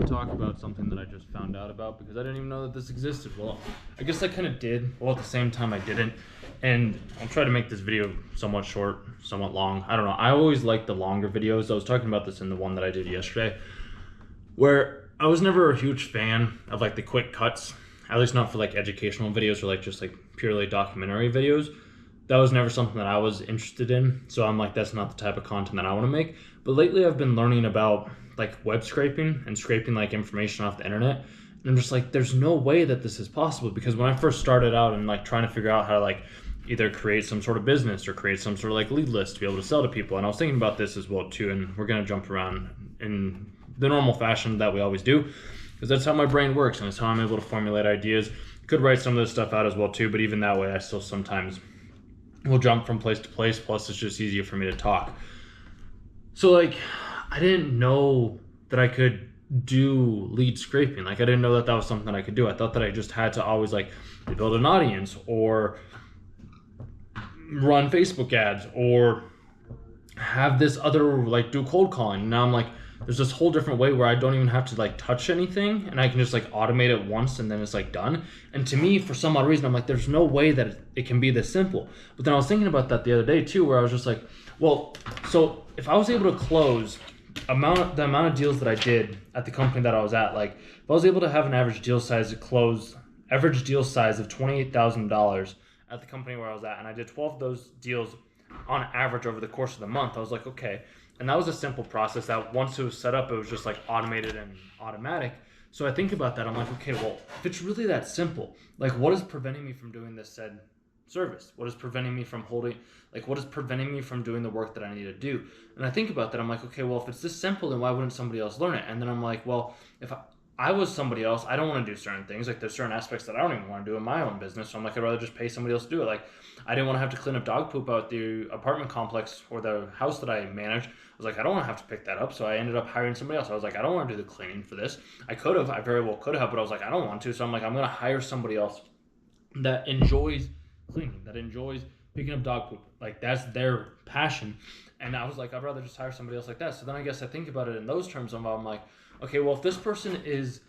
to talk about something that I just found out about because I didn't even know that this existed. Well, I guess I kind of did. Well, at the same time, I didn't. And I'll try to make this video somewhat short, somewhat long. I don't know. I always like the longer videos. I was talking about this in the one that I did yesterday, where I was never a huge fan of like the quick cuts, at least not for like educational videos or like just like purely documentary videos. That was never something that I was interested in. So I'm like, that's not the type of content that I want to make. But lately I've been learning about like web scraping and scraping like information off the internet. And I'm just like, there's no way that this is possible, because when I first started out and like trying to figure out how to like either create some sort of business or create some sort of like lead list to be able to sell to people. And I was thinking about this as well too. And we're going to jump around in the normal fashion that we always do, because that's how my brain works and it's how I'm able to formulate ideas. Could write some of this stuff out as well too, but even that way I still sometimes will jump from place to place. Plus it's just easier for me to talk. So like, I didn't know that I could do lead scraping. Like I didn't know that that was something I could do. I thought that I just had to always like build an audience or run Facebook ads or have this other like do cold calling. Now I'm like, there's this whole different way where I don't even have to like touch anything and I can just like automate it once and then it's like done. And to me, for some odd reason, I'm like, there's no way that it can be this simple. But then I was thinking about that the other day too, where I was just like, well, so if I was able to close the amount of deals that I did at the company that I was at, like if I was able to have an average deal size of $28,000 at the company where I was at, and I did 12 of those deals on average over the course of the month, I was like, okay. And that was a simple process that once it was set up, it was just like automated and automatic. So I think about that, I'm like, okay, well, if it's really that simple, like what is preventing me from doing this said service? What is preventing me from what is preventing me from doing the work that I need to do? And I think about that, I'm like, okay, well, if it's this simple, then why wouldn't somebody else learn it? And then I'm like, well, if I was somebody else, I don't want to do certain things. Like there's certain aspects that I don't even want to do in my own business. So I'm like, I'd rather just pay somebody else to do it. Like I didn't want to have to clean up dog poop out the apartment complex or the house that I managed. I was like, I don't want to have to pick that up. So I ended up hiring somebody else. I was like, I don't want to do the cleaning for this. I very well could have, but I was like, I don't want to. So I'm like, I'm going to hire somebody else that enjoys cleaning, that enjoys picking up dog poop. Like that's their passion. And I was like, I'd rather just hire somebody else like that. So then I guess I think about it in those terms. I'm like, okay, well, if this person is,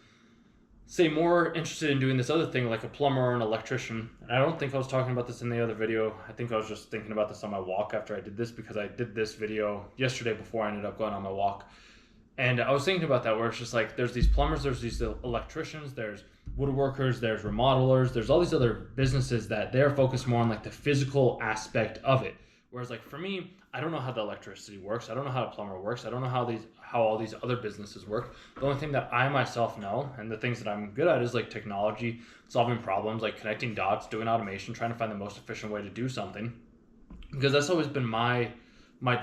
say, more interested in doing this other thing, like a plumber or an electrician, and I don't think I was talking about this in the other video. I think I was just thinking about this on my walk after I did this, because I did this video yesterday before I ended up going on my walk. And I was thinking about that, where it's just like, there's these plumbers, there's these electricians, there's woodworkers, there's remodelers, there's all these other businesses that they're focused more on like the physical aspect of it. Whereas like for me, I don't know how the electricity works. I don't know how a plumber works. I don't know how all these other businesses work. The only thing that I myself know, and the things that I'm good at, is like technology, solving problems, like connecting dots, doing automation, trying to find the most efficient way to do something. Because that's always been my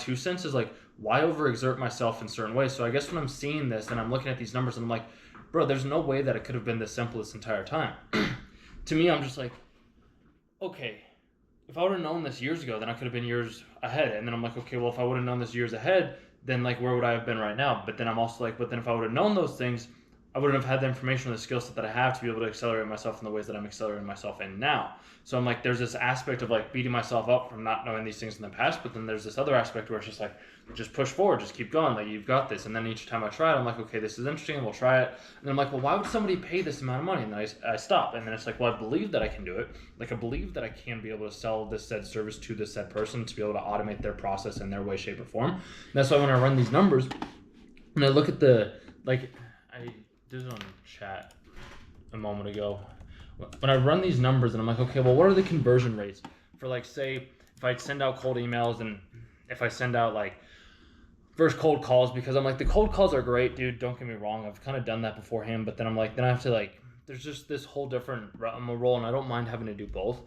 2 cents, is like, why overexert myself in certain ways? So I guess when I'm seeing this and I'm looking at these numbers and I'm like, bro, there's no way that it could have been this simple this entire time. To me, I'm just like, okay, if I would have known this years ago, then I could have been years ahead. And then I'm like, okay, well, if I would have known this years ahead, then like, where would I have been right now? But then I'm also like, but then if I would have known those things, I wouldn't have had the information or the skill set that I have to be able to accelerate myself in the ways that I'm accelerating myself in now. So I'm like, there's this aspect of like beating myself up from not knowing these things in the past, but then there's this other aspect where it's just like, just push forward, just keep going, like you've got this. And then each time I try it, I'm like, okay, this is interesting, and we'll try it. And then I'm like, well, why would somebody pay this amount of money? And then I stop. And then it's like, well, I believe that I can do it. Like I believe that I can be able to sell this said service to this said person, to be able to automate their process in their way, shape, or form. And that's why when I run these numbers and I look at I did it on chat a moment ago. When I run these numbers and I'm like, okay, well, what are the conversion rates for, like, say, if I send out cold emails and if I send out like first cold calls, because I'm like, the cold calls are great, dude. Don't get me wrong. I've kind of done that beforehand, but then I'm like, then I have to like, there's just this whole different role, and I don't mind having to do both.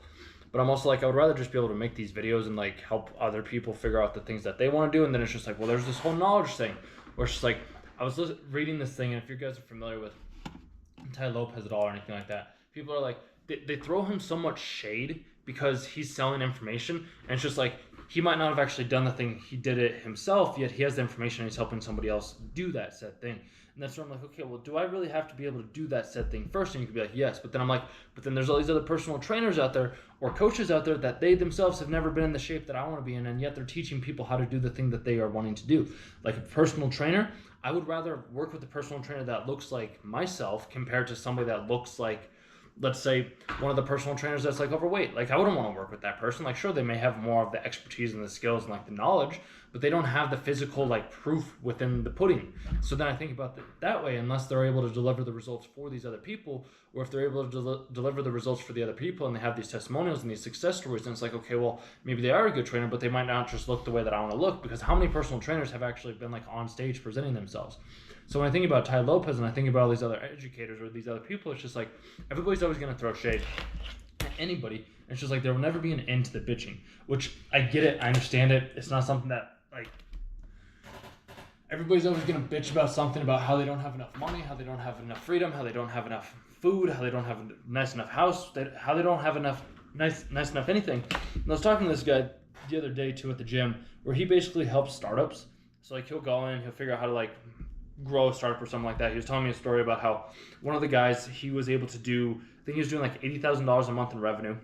But I'm also like, I would rather just be able to make these videos and like help other people figure out the things that they want to do. And then it's just like, well, there's this whole knowledge thing where it's just like, I was reading this thing, and if you guys are familiar with Tai Lopez at all or anything like that, people are like, they throw him so much shade because he's selling information, and it's just like, he might not have actually done the thing. He did it himself, yet he has the information and he's helping somebody else do that said thing. And that's where I'm like, okay, well, do I really have to be able to do that said thing first? And you could be like, yes. But then I'm like, but then there's all these other personal trainers out there or coaches out there that they themselves have never been in the shape that I want to be in, and yet they're teaching people how to do the thing that they are wanting to do. Like a personal trainer, I would rather work with a personal trainer that looks like myself compared to somebody that looks like, let's say, one of the personal trainers that's like overweight. Like I wouldn't want to work with that person. Like sure, they may have more of the expertise and the skills and like the knowledge, but they don't have the physical like proof within the pudding. So then I think about it that way, unless they're able to deliver the results for these other people, or if they're able to deliver the results for the other people and they have these testimonials and these success stories, then it's like, okay, well, maybe they are a good trainer, but they might not just look the way that I want to look, because how many personal trainers have actually been like on stage presenting themselves? So when I think about Tai Lopez and I think about all these other educators or these other people, it's just like everybody's always going to throw shade at anybody. And it's just like there will never be an end to the bitching, which I get it. I understand it. It's not something that like everybody's always going to bitch about something about how they don't have enough money, how they don't have enough freedom, how they don't have enough food, how they don't have a nice enough house, how they don't have enough nice enough anything. And I was talking to this guy the other day too at the gym where he basically helps startups. So like he'll go in, he'll figure out how to like grow a startup or something like that. He was telling me a story about how one of the guys he was able to do, I think he was doing like $80,000 a month in revenue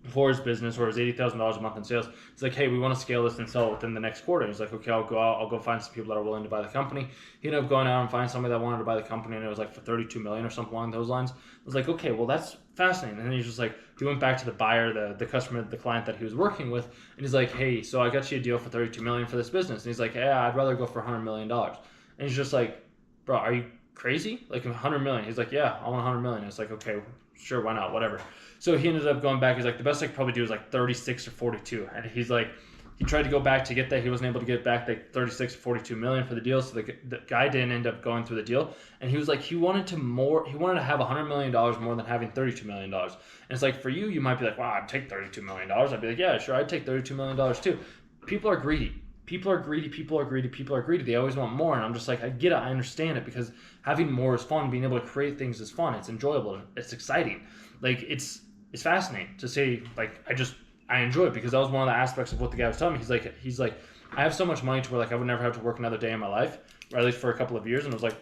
for his business, or his $80,000 a month in sales. He's like, hey, we want to scale this and sell it within the next quarter. He's like, okay, I'll go out, I'll go find some people that are willing to buy the company. He ended up going out and finding somebody that wanted to buy the company, and it was like for $32 million or something along those lines. I was like, okay, well that's fascinating. And then he's just like, he went back to the buyer, the customer, the client that he was working with, and he's like, hey, so I got you a deal for $32 million for this business. And he's like, yeah, I'd rather go for $100 million. And he's just like, bro, are you crazy? Like $100 million? He's like, yeah, I want $100 million. It's like, okay, sure, why not? Whatever. So he ended up going back. He's like, the best I could probably do is like 36 or 42. And he's like, he tried to go back to get that. He wasn't able to get back like 36 or 42 million for the deal. So the guy didn't end up going through the deal. And he was like, he wanted to have $100 million more than having $32 million. And it's like, for you, you might be like, wow, I'd take $32 million. I'd be like, yeah, sure, I'd take $32 million too. People are greedy. People are greedy. They always want more. And I'm just like, I get it. I understand it, because having more is fun. Being able to create things is fun. It's enjoyable. It's exciting. Like it's fascinating to say, like, I enjoy it, because that was one of the aspects of what the guy was telling me. He's like, I have so much money to where like I would never have to work another day in my life, or at least for a couple of years. And I was like,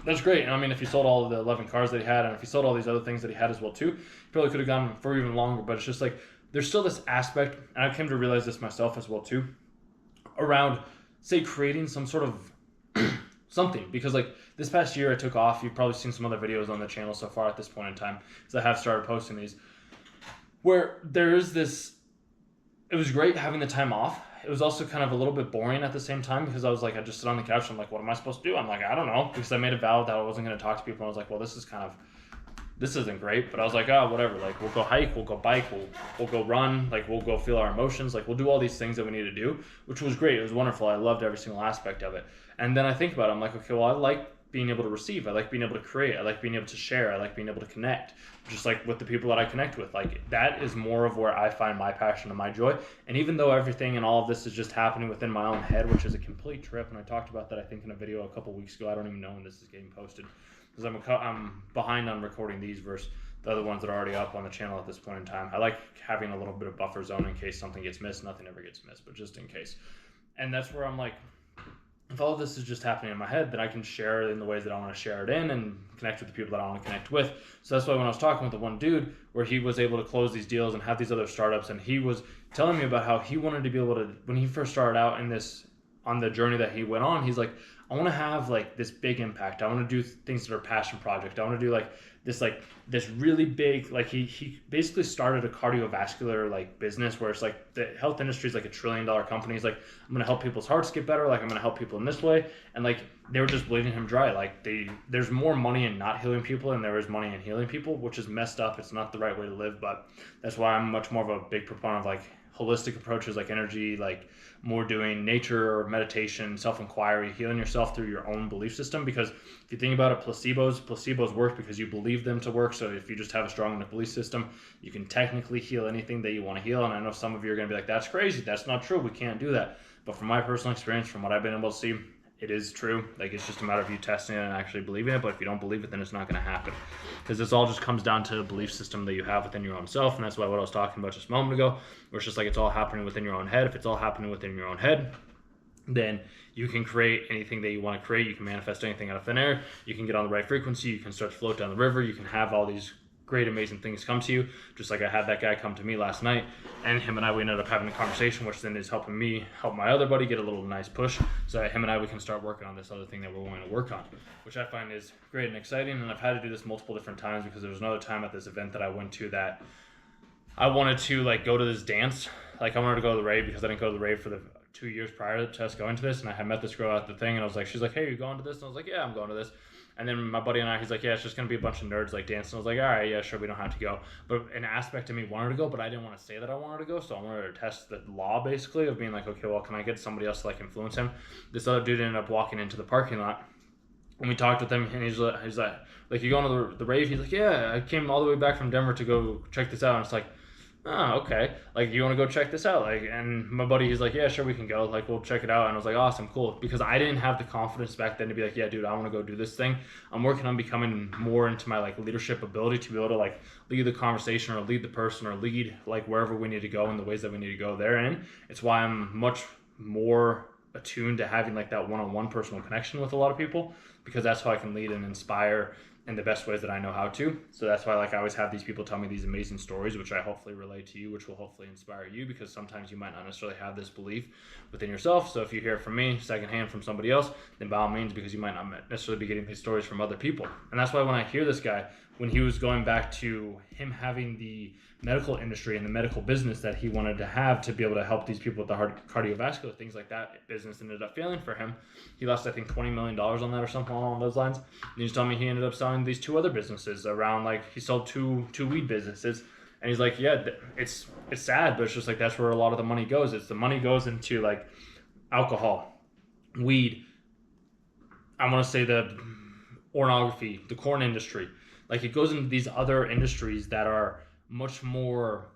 that's great. And I mean, if he sold all of the 11 cars that he had, and if he sold all these other things that he had as well too, he probably could have gone for even longer. But it's just like, there's still this aspect, and I came to realize this myself as well too, around, say, creating some sort of something. Because like this past year I took off. You've probably seen some other videos on the channel so far at this point in time, because I have started posting these, where there is this, it was great having the time off. It was also kind of a little bit boring at the same time, because I was like, I just sit on the couch and I'm like, what am I supposed to do? I'm like, I don't know, because I made a vow that I wasn't going to talk to people. And I was like, well, this isn't great. But I was like, oh, whatever. Like, we'll go hike, we'll go bike, we'll go run. Like, we'll go feel our emotions. Like, we'll do all these things that we need to do, which was great. It was wonderful. I loved every single aspect of it. And then I think about it. I'm like, okay, well, I like being able to receive. I like being able to create. I like being able to share. I like being able to connect, just like with the people that I connect with. Like, that is more of where I find my passion and my joy. And even though everything and all of this is just happening within my own head, which is a complete trip, and I talked about that, I think, in a video a couple weeks ago. I don't even know when this is getting posted, because I'm behind on recording these versus the other ones that are already up on the channel at this point in time. I like having a little bit of buffer zone in case something gets missed. Nothing ever gets missed, but just in case. And that's where I'm like, if all of this is just happening in my head, then I can share it in the ways that I want to share it in, and connect with the people that I want to connect with. So that's why when I was talking with the one dude where he was able to close these deals and have these other startups, and he was telling me about how he wanted to be able to, when he first started out on the journey that he went on, he's like, I want to have like this big impact. I want to do things that are passion project. I want to do like this really big, like he basically started a cardiovascular like business where it's like the health industry is like $1 trillion company. He's like, I'm going to help people's hearts get better. Like, I'm going to help people in this way. And like, they were just bleeding him dry. Like, there's more money in not healing people than there is money in healing people, which is messed up. It's not the right way to live, but that's why I'm much more of a big proponent of like holistic approaches, like energy, like more doing nature or meditation, self-inquiry, healing yourself through your own belief system. Because if you think about it, placebos work because you believe them to work. So if you just have a strong enough belief system, you can technically heal anything that you want to heal. And I know some of you are going to be like, that's crazy, that's not true, we can't do that. But from my personal experience, from what I've been able to see, it is true. Like, it's just a matter of you testing it and actually believing it. But if you don't believe it, then it's not going to happen, because this all just comes down to a belief system that you have within your own self. And that's why what I was talking about just a moment ago, where it's just like, it's all happening within your own head. If it's all happening within your own head, then you can create anything that you want to create. You can manifest anything out of thin air. You can get on the right frequency. You can start to float down the river. You can have all these great, amazing things come to you. Just like I had that guy come to me last night, and him and I, we ended up having a conversation, which then is helping me help my other buddy get a little nice push, so that him and I, we can start working on this other thing that we're wanting to work on, which I find is great and exciting. And I've had to do this multiple different times, because there was another time at this event that I went to that I wanted to like go to this dance. Like, I wanted to go to the rave because I didn't go to the rave for the 2 years prior to us going to this, and I had met this girl at the thing, and I was like, she's like, hey, are you going to this? And I was like, yeah, I'm going to this. And then my buddy and I, he's like, yeah, it's just going to be a bunch of nerds like dancing. I was like, all right, yeah, sure, we don't have to go. But an aspect of me wanted to go, but I didn't want to say that I wanted to go. So I wanted to test the law, basically, of being like, okay, well, can I get somebody else to like influence him? This other dude ended up walking into the parking lot, and we talked with him, and he's like, you going to the rave? He's like, yeah, I came all the way back from Denver to go check this out. And it's like, oh, okay. Like, you want to go check this out? Like, and my buddy, he's like, yeah, sure, we can go. Like, we'll check it out. And I was like, awesome, cool. Because I didn't have the confidence back then to be like, yeah, dude, I want to go do this thing. I'm working on becoming more into my like leadership ability to be able to like lead the conversation or lead the person or lead like wherever we need to go in the ways that we need to go therein. It's why I'm much more attuned to having like that one-on-one personal connection with a lot of people, because that's how I can lead and inspire in the best ways that I know how to. So that's why like I always have these people tell me these amazing stories, which I hopefully relate to you, which will hopefully inspire you, because sometimes you might not necessarily have this belief within yourself. So if you hear it from me secondhand from somebody else, then by all means, because you might not necessarily be getting these stories from other people. And that's why when I hear this guy, when he was going back to him having the medical industry and the medical business that he wanted to have to be able to help these people with the heart, cardiovascular things like that, business ended up failing for him. He lost, I think, $20 million on that or something along those lines. And he's telling me he ended up selling these two other businesses around, like, he sold two weed businesses. And he's like, yeah, it's sad, but it's just like, that's where a lot of the money goes. It's the money goes into like alcohol, weed, I want to say the pornography, the corn industry. Like, it goes into these other industries that are much more,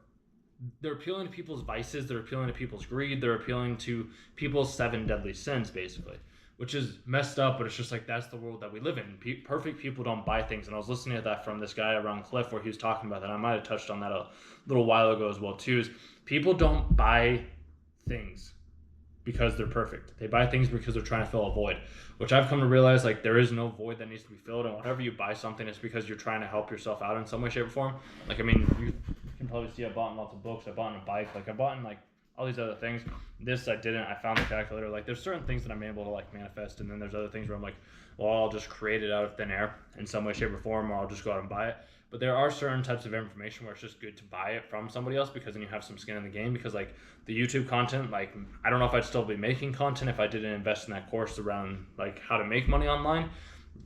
they're appealing to people's vices, they're appealing to people's greed, they're appealing to people's 7 deadly sins, basically, which is messed up, but it's just like, that's the world that we live in. Perfect people don't buy things. And I was listening to that from this guy around Cliff, where he was talking about that. I might have touched on that a little while ago as well too, is people don't buy things because they're perfect. They buy things because they're trying to fill a void, which I've come to realize, like, there is no void that needs to be filled. And whenever you buy something, it's because you're trying to help yourself out in some way, shape, or form. Like, I mean, you can probably see I bought in lots of books. I bought in a bike. Like, I bought in like all these other things. This I didn't. I found the calculator. Like, there's certain things that I'm able to like manifest, and then there's other things where I'm like, well, I'll just create it out of thin air in some way, shape, or form, or I'll just go out and buy it. But there are certain types of information where it's just good to buy it from somebody else, because then you have some skin in the game. Because like the YouTube content, like, I don't know if I'd still be making content if I didn't invest in that course around like how to make money online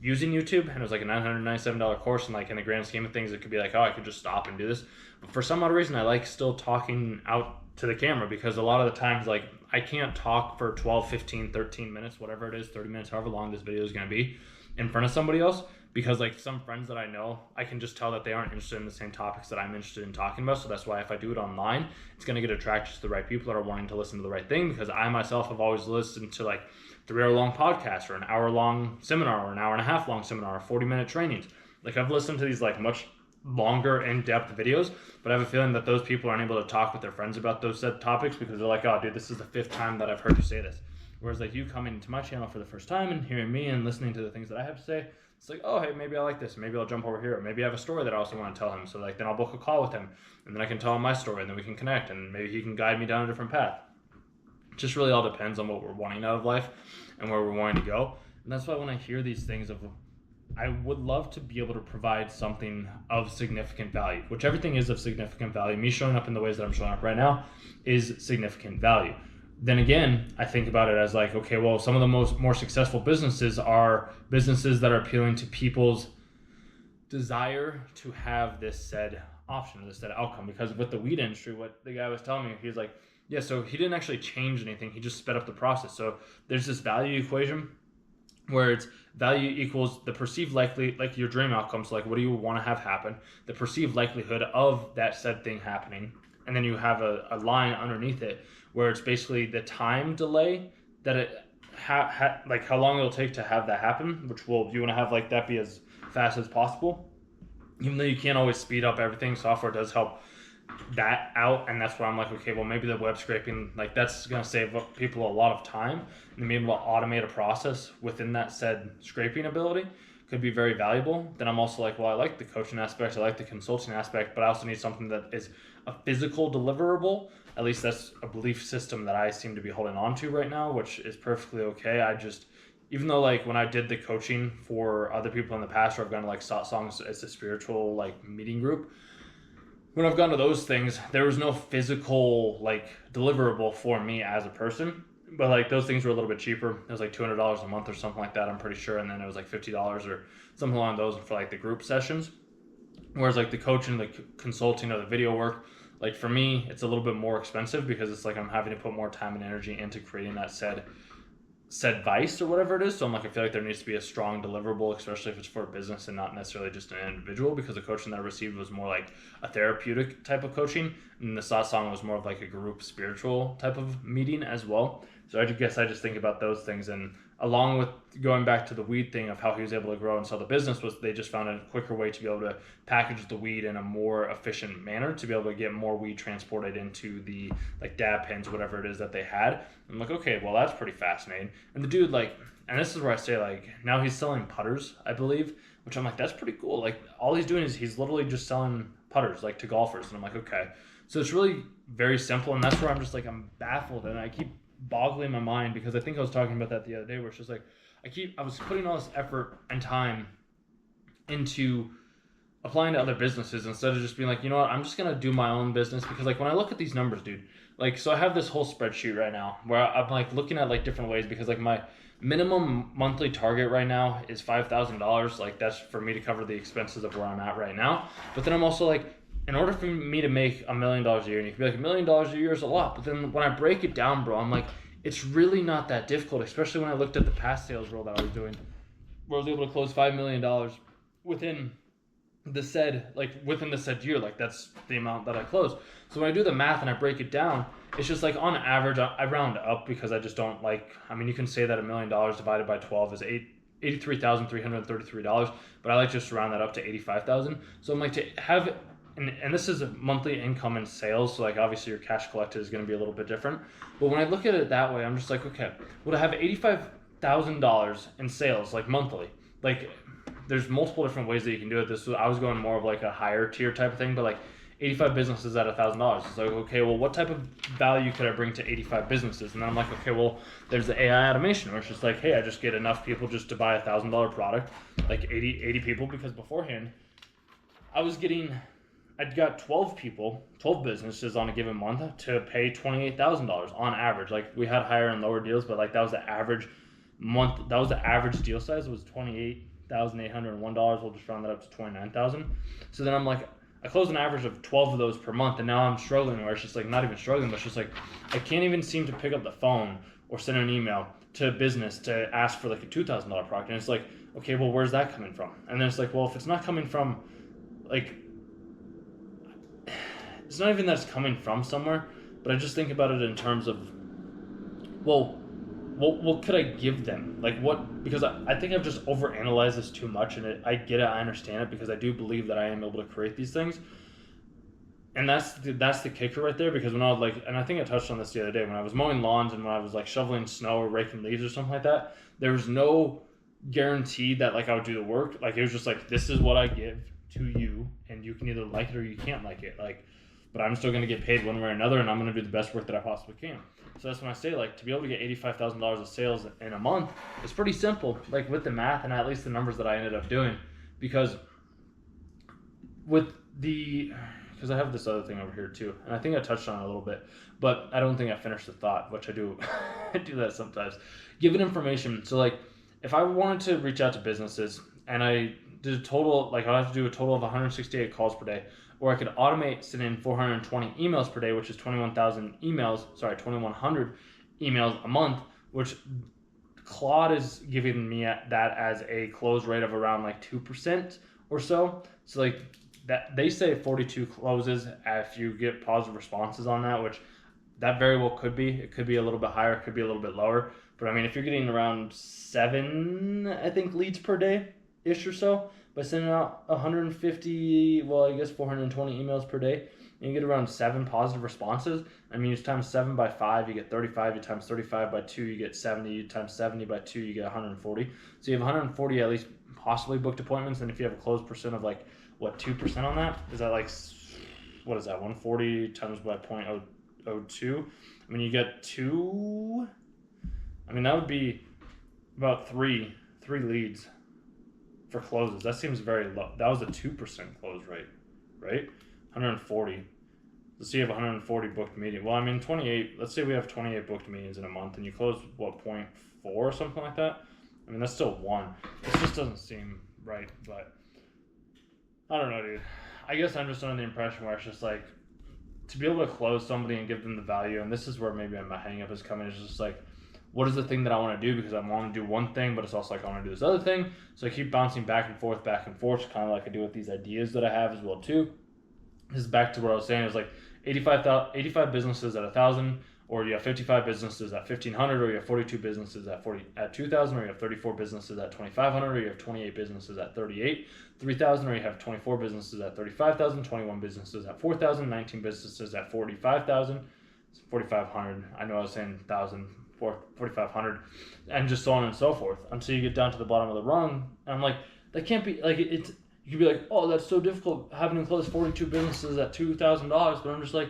using YouTube. And it was like a $997 course, and like in the grand scheme of things, it could be like, oh, I could just stop and do this. But for some odd reason, I like still talking out to the camera, because a lot of the times, like, I can't talk for 12, 15, 13 minutes, whatever it is, 30 minutes, however long this video is going to be, in front of somebody else. Because like some friends that I know, I can just tell that they aren't interested in the same topics that I'm interested in talking about. So that's why if I do it online, it's going to get attracted to the right people that are wanting to listen to the right thing. Because I myself have always listened to like 3-hour-long podcasts, or an hour-long seminar, or an hour-and-a-half long seminar, or 40-minute trainings. Like, I've listened to these like much longer in-depth videos, but I have a feeling that those people aren't able to talk with their friends about those said topics, because they're like, oh, dude, this is the 5th time that I've heard you say this. Whereas like you coming into my channel for the first time and hearing me and listening to the things that I have to say, it's like, oh, hey, maybe I like this. Maybe I'll jump over here. Maybe I have a story that I also want to tell him. So like, then I'll book a call with him, and then I can tell him my story, and then we can connect, and maybe he can guide me down a different path. It just really all depends on what we're wanting out of life and where we're wanting to go. And that's why when I hear these things of, I would love to be able to provide something of significant value, which everything is of significant value. Me showing up in the ways that I'm showing up right now is significant value. Then again, I think about it as like, okay, well, some of the more successful businesses are businesses that are appealing to people's desire to have this said option, or this said outcome. Because with the weed industry, what the guy was telling me, he's like, yeah, so he didn't actually change anything. He just sped up the process. So there's this value equation where it's value equals the perceived likely, like your dream outcome. So like, what do you want to have happen? The perceived likelihood of that said thing happening. And then you have a line underneath it where it's basically the time delay that it like how long it'll take to have that happen, which will you want to have like that be as fast as possible. Even though you can't always speed up everything, software does help that out, and that's where I'm like, okay, well maybe the web scraping, like that's gonna save people a lot of time, and being able to automate a process within that said scraping ability could be very valuable. Then I'm also like, well, I like the coaching aspect, I like the consulting aspect, but I also need something that is a physical deliverable. At least that's a belief system that I seem to be holding on to right now, which is perfectly okay. I just, even though like when I did the coaching for other people in the past, or I've gone to like Songs as a spiritual like meeting group, when I've gone to those things, there was no physical like deliverable for me as a person. But like those things were a little bit cheaper. It was like $200 a month or something like that, I'm pretty sure. And then it was like $50 or something along those for like the group sessions. Whereas like the coaching, the consulting, or the video work, like for me, it's a little bit more expensive because it's like I'm having to put more time and energy into creating that said vice or whatever it is. So I'm like, I feel like there needs to be a strong deliverable, especially if it's for a business and not necessarily just an individual, because the coaching that I received was more like a therapeutic type of coaching, and the satsang was more of like a group spiritual type of meeting as well. So I guess I just think about those things, and along with going back to the weed thing of how he was able to grow and sell the business, was they just found a quicker way to be able to package the weed in a more efficient manner to be able to get more weed transported into the like dab pens, whatever it is that they had. I'm like, okay, well that's pretty fascinating. And the dude like, and this is where I say like, now he's selling putters, I believe, which I'm like, that's pretty cool. Like all he's doing is he's literally just selling putters like to golfers. And I'm like, okay. So it's really very simple, and that's where I'm just like, I'm baffled, and I keep boggling my mind, because I think I was talking about that the other day, where it's just like I was putting all this effort and time into applying to other businesses instead of just being like, you know what, I'm just gonna do my own business. Because like when I look at these numbers, dude, like so I have this whole spreadsheet right now where I'm like looking at like different ways, because like my minimum monthly target right now is $5,000. Like that's for me to cover the expenses of where I'm at right now. But then I'm also like, in order for me to make $1 million a year, and you can be like, $1 million a year is a lot, but then when I break it down, bro, I'm like, it's really not that difficult, especially when I looked at the past sales role that I was doing, where I was able to close $5 million within within the said year. Like that's the amount that I closed. So when I do the math and I break it down, it's just like on average, I round up, because I just don't like, I mean, you can say that $1 million divided by 12 is $83,333, but I like just to round that up to 85,000. So I'm like, to have, and this is a monthly income in sales, so like obviously your cash collected is going to be a little bit different. But when I look at it that way, I'm just like, okay, well, to have $85,000 in sales like monthly, like there's multiple different ways that you can do it. I was going more of like a higher tier type of thing, but like 85 businesses at $1,000. It's like, okay, well, what type of value could I bring to 85 businesses? And then I'm like, okay, well, there's the AI automation, where it's just like, hey, I just get enough people just to buy $1,000 product, like 80 people, because beforehand I'd got 12 businesses on a given month to pay $28,000 on average. Like we had higher and lower deals, but like that was the average month. That was the average deal size, was $28,801. We'll just round that up to 29,000. So then I'm like, I closed an average of 12 of those per month, and now I'm struggling, where it's just like, not even struggling, but it's just like, I can't even seem to pick up the phone or send an email to a business to ask for like a $2,000 product. And it's like, okay, well, where's that coming from? And then it's like, well, if it's not coming from like, it's not even that it's coming from somewhere, but I just think about it in terms of, well, what could I give them? Like what, because I think I've just overanalyzed this too much, and I get it, I understand it, because I do believe that I am able to create these things. And that's the kicker right there, because when I was like, and I think I touched on this the other day, when I was mowing lawns and when I was like shoveling snow or raking leaves or something like that, there was no guarantee that like I would do the work. Like it was just like, this is what I give to you, and you can either like it or you can't like it. Like, but I'm still going to get paid one way or another, and I'm going to do the best work that I possibly can. So that's when I say, like, to be able to get $85,000 of sales in a month is pretty simple, like with the math and at least the numbers that I ended up doing. Because I have this other thing over here too, and I think I touched on it a little bit, but I don't think I finished the thought, which I do. I do that sometimes. Giving information. So like, if I wanted to reach out to businesses and I did a total, like I'd have to do a total of 168 calls per day, or I could automate send in 420 emails per day, which is 2100 emails a month, which Claude is giving me that as a close rate of around like 2% or so. So like that, they say 42 closes if you get positive responses on that, which that very well could be. It could be a little bit higher, it could be a little bit lower. But I mean, if you're getting around 7, I think, leads per day ish or so by sending out 150, well, I guess 420 emails per day, and you get around 7 positive responses. I mean, you times 7 by 5, you get 35. You times 35 by 2, you get 70. You times 70 by 2, you get 140. So you have 140 at least possibly booked appointments. And if you have a close percent of like, what, 2% on that? Is that like, what is that, 140 times by 0.02? I mean, you get 2, I mean, that would be about three leads for closes. That seems very low. That was a 2% close rate, right? 140. Let's see, you have 140 booked meetings. Well, I mean, 28. Let's say we have 28 booked meetings in a month, and you close what, 0.4 or something like that. I mean, that's still 1. This just doesn't seem right. But I don't know, dude. I guess I'm just under the impression where it's just like, to be able to close somebody and give them the value, and this is where maybe my hang up is coming. Is just like, what is the thing that I want to do? Because I want to do one thing, but it's also like I want to do this other thing. So I keep bouncing back and forth, kind of like I do with these ideas that I have as well too. This is back to what I was saying. It's like 85 businesses at 1,000, or you have 55 businesses at 1,500, or you have 42 businesses at 2,000, or you have 34 businesses at 2,500, or you have 28 businesses at 3,000, or you have 24 businesses at 35,000, 21 businesses at 4,000, 19 businesses at 45,000, 4,500. I know I was saying 1,000. 4,500, and just so on and so forth until you get down to the bottom of the rung. And I'm like, that can't be like it's. You could be like, oh, that's so difficult having to close 42 businesses at $2,000, but I'm just like,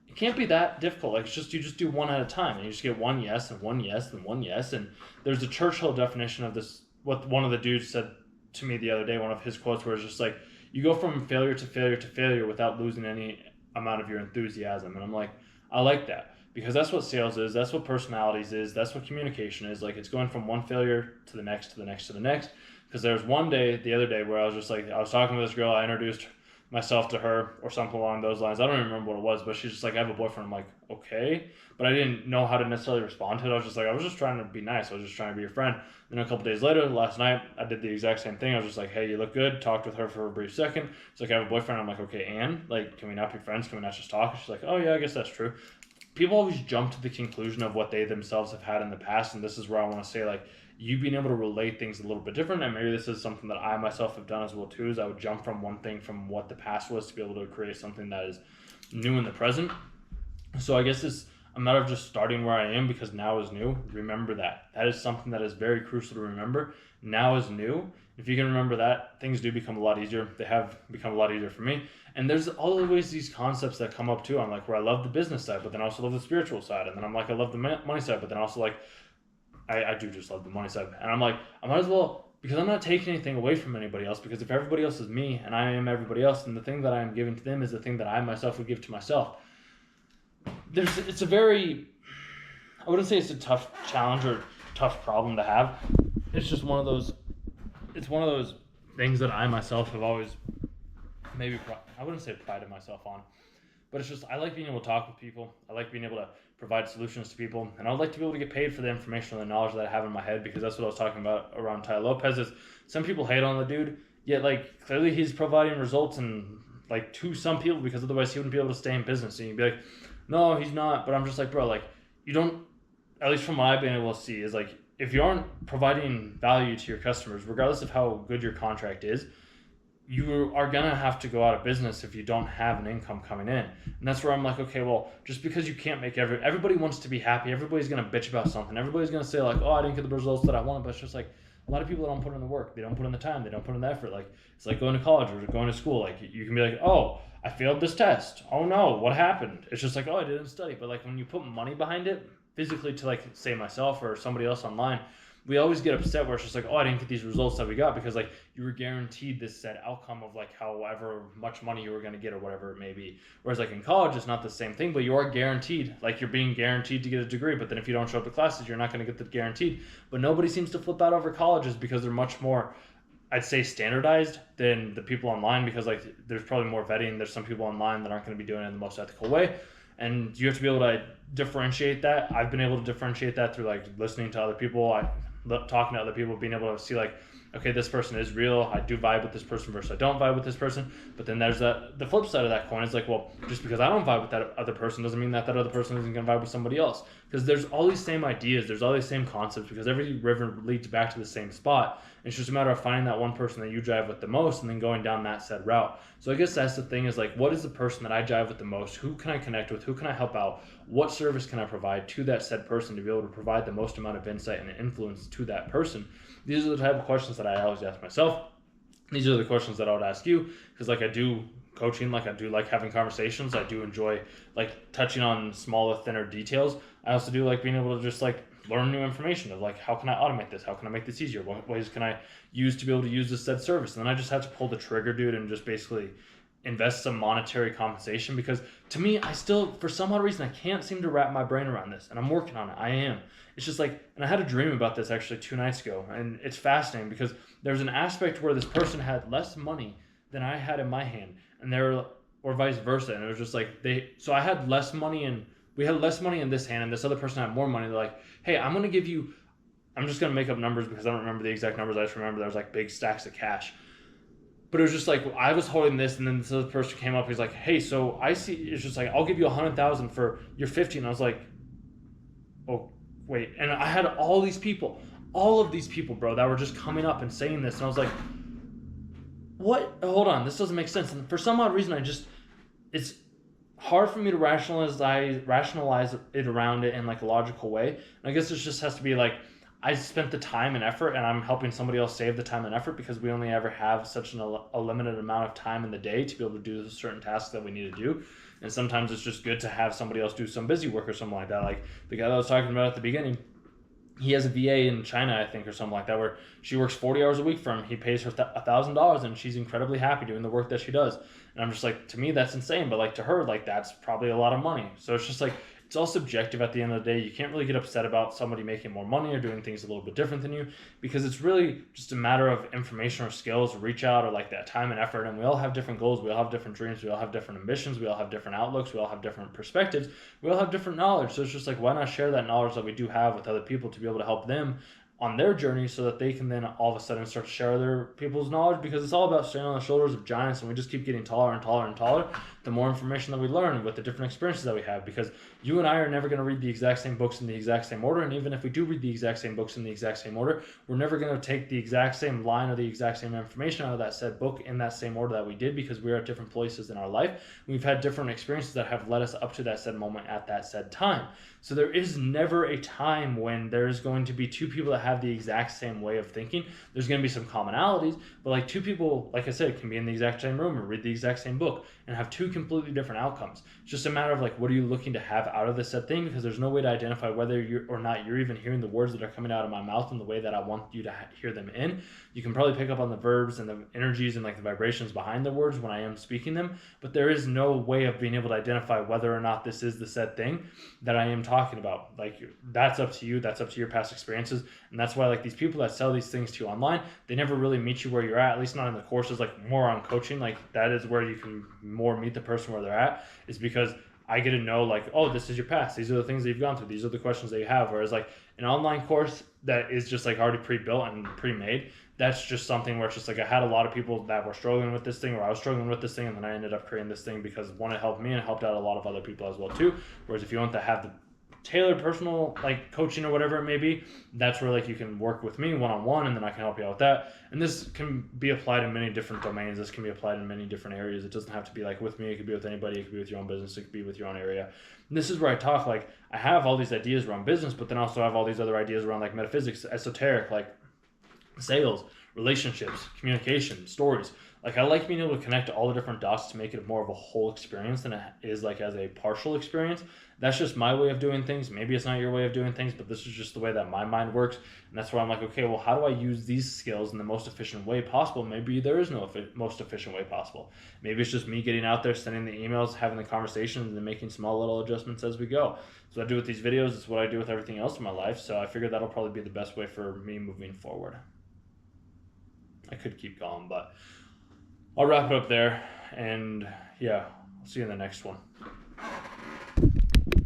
it can't be that difficult. Like, it's just, you just do one at a time, and you just get one yes and one yes and one yes. And there's a Churchill definition of this. What one of the dudes said to me the other day, one of his quotes, where it's just like, you go from failure to failure to failure without losing any amount of your enthusiasm. And I'm like, I like that. Because that's what sales is, that's what personalities is, that's what communication is. Like, it's going from one failure to the next, to the next, to the next. Because there was one day, the other day, where I was just like, I was talking with this girl, I introduced myself to her or something along those lines. I don't even remember what it was, but she's just like, I have a boyfriend. I'm like, okay. But I didn't know how to necessarily respond to it. I was just like, I was just trying to be nice. I was just trying to be your friend. Then a couple days later, last night, I did the exact same thing. I was just like, hey, you look good. Talked with her for a brief second. She's like, I have a boyfriend. I'm like, okay, and? Like, can we not be friends? Can we not just talk? She's like, oh, yeah, I guess that's true. People always jump to the conclusion of what they themselves have had in the past, and this is where I want to say, like, you being able to relate things a little bit different, and maybe this is something that I myself have done as well too, is I would jump from one thing from what the past was to be able to create something that is new in the present. So I guess it's a matter of just starting where I am, because now is new. Remember that. That is something that is very crucial to remember. Now is new. If you can remember that, things do become a lot easier. They have become a lot easier for me. And there's always these concepts that come up too. I'm like, where I love the business side, but then I also love the spiritual side. And then I'm like, I love the money side, but then also like, I do just love the money side. And I'm like, I might as well, because I'm not taking anything away from anybody else, because if everybody else is me and I am everybody else, then the thing that I am giving to them is the thing that I myself would give to myself. It's a very, I wouldn't say it's a tough challenge or tough problem to have. It's just one of those things that I myself have always maybe, I wouldn't say prided myself on, but it's just, I like being able to talk with people. I like being able to provide solutions to people, and I would like to be able to get paid for the information and the knowledge that I have in my head, because that's what I was talking about around Tai Lopez. Is some people hate on the dude, yet like clearly he's providing results and like to some people, because otherwise he wouldn't be able to stay in business. And you'd be like, no, he's not. But I'm just like, bro, like, you don't, at least from what I've been able to see, is like, if you aren't providing value to your customers, regardless of how good your contract is, you are going to have to go out of business if you don't have an income coming in. And that's where I'm like, okay, well, just because you can't make everybody wants to be happy. Everybody's going to bitch about something. Everybody's going to say like, oh, I didn't get the results that I wanted. But it's just like, a lot of people don't put in the work. They don't put in the time. They don't put in the effort. Like, it's like going to college or going to school. Like, you can be like, oh, I failed this test. Oh no, what happened? It's just like, oh, I didn't study. But like, when you put money behind it, physically, to like say myself or somebody else online, we always get upset where it's just like, oh, I didn't get these results that we got, because like you were guaranteed this set outcome of like however much money you were going to get or whatever it may be. Whereas like in college, it's not the same thing, but you are guaranteed, like you're being guaranteed to get a degree, but then if you don't show up to classes, you're not going to get the guaranteed. But nobody seems to flip out over colleges, because they're much more, I'd say, standardized than the people online, because like there's probably more vetting. There's some people online that aren't going to be doing it in the most ethical way. And you have to be able to differentiate that. I've been able to differentiate that through like listening to other people, talking to other people, being able to see like, okay, this person is real. I do vibe with this person versus I don't vibe with this person. But then there's the flip side of that coin is like, well, just because I don't vibe with that other person doesn't mean that other person isn't going to vibe with somebody else. because there's all these same ideas, there's all these same concepts, because every river leads back to the same spot. It's just a matter of finding that one person that you jive with the most and then going down that said route. So I guess that's the thing, is like, what is the person that I jive with the most? Who can I connect with? Who can I help out? What service can I provide to that said person to be able to provide the most amount of insight and influence to that person? These are the type of questions that I always ask myself. These are the questions that I would ask you, because like I do coaching, like I do like having conversations. I do enjoy like touching on smaller, thinner details. I also do like being able to just like learn new information of like, how can I automate this? How can I make this easier? What ways can I use to be able to use this said service? And then I just had to pull the trigger, dude, and just basically invest some monetary compensation, because to me, I still, for some odd reason, I can't seem to wrap my brain around this, and I'm working on it. I am. It's just like, and I had a dream about this actually 2 nights ago, and it's fascinating because there's an aspect where this person had less money than I had in my hand, and they were, or vice versa, and it was just like so I had less money, and we had less money in this hand, and this other person had more money. They're like, hey, I'm gonna give you, I'm just gonna make up numbers because I don't remember the exact numbers. I just remember there was like big stacks of cash. But it was just like, I was holding this, and then this other person came up. He's like, hey, so I see, it's just like, I'll give you 100,000 for your 50. And I was like, oh, wait. And I had all of these people, bro, that were just coming up and saying this. And I was like, what? Hold on, this doesn't make sense. And for some odd reason, it's hard for me to rationalize it around it in like a logical way. And I guess it just has to be like, I spent the time and effort, and I'm helping somebody else save the time and effort, because we only ever have such a limited amount of time in the day to be able to do certain tasks that we need to do. And sometimes it's just good to have somebody else do some busy work or something like that. Like the guy that I was talking about at the beginning, he has a VA in China, I think, or something like that, where she works 40 hours a week for him. He pays her $1,000, and she's incredibly happy doing the work that she does. And I'm just like, to me, that's insane. But like to her, like that's probably a lot of money. So it's just like, it's all subjective at the end of the day. You can't really get upset about somebody making more money or doing things a little bit different than you, because it's really just a matter of information or skills, or reach out, or like that time and effort. And we all have different goals. We all have different dreams. We all have different ambitions. We all have different outlooks. We all have different perspectives. We all have different knowledge. So it's just like, why not share that knowledge that we do have with other people to be able to help them on their journey, so that they can then all of a sudden start to share other people's knowledge, because it's all about standing on the shoulders of giants, and we just keep getting taller and taller and taller the more information that we learn with the different experiences that we have. Because you and I are never going to read the exact same books in the exact same order, and even if we do read the exact same books in the exact same order, we're never going to take the exact same line or the exact same information out of that said book in that same order that we did, because we're at different places in our life. We've had different experiences that have led us up to that said moment at that said time. So there is never a time when there's going to be two people that have the exact same way of thinking. There's going to be some commonalities, but like two people, like I said, can be in the exact same room or read the exact same book and have two completely different outcomes. It's just a matter of like, what are you looking to have out of this said thing? Because there's no way to identify whether you're or not you're even hearing the words that are coming out of my mouth in the way that I want you to hear them in. You can probably pick up on the verbs and the energies and like the vibrations behind the words when I am speaking them, but there is no way of being able to identify whether or not this is the said thing that I am talking about. Like, that's up to you. That's up to your past experiences. And that's why like these people that sell these things to you online, they never really meet you where you're at least not in the courses, like more on coaching. Like that is where you can more meet the person where they're at, is because I get to know like, oh, this is your past. These are the things that you've gone through. These are the questions that you have. Whereas like an online course that is just like already pre-built and pre-made, that's just something where it's just like, I had a lot of people that were struggling with this thing, or I was struggling with this thing, and then I ended up creating this thing because one, it helped me, and it helped out a lot of other people as well too. Whereas if you want to have the tailored personal like coaching or whatever it may be, that's where like you can work with me one-on-one, and then I can help you out with that. And this can be applied in many different domains. This can be applied in many different areas. It doesn't have to be like with me. It could be with anybody. It could be with your own business. It could be with your own area. And this is where I talk, like I have all these ideas around business, but then also have all these other ideas around like metaphysics, esoteric, like sales, relationships, communication, stories. Like I like being able to connect all the different dots to make it more of a whole experience than it is like as a partial experience. That's just my way of doing things. Maybe it's not your way of doing things, but this is just the way that my mind works. And that's why I'm like, okay, well, how do I use these skills in the most efficient way possible? Maybe there is no most efficient way possible. Maybe it's just me getting out there, sending the emails, having the conversations, and then making small little adjustments as we go. So I do with these videos. It's what I do with everything else in my life. So I figured that'll probably be the best way for me moving forward. I could keep going, but I'll wrap it up there. And yeah, I'll see you in the next one.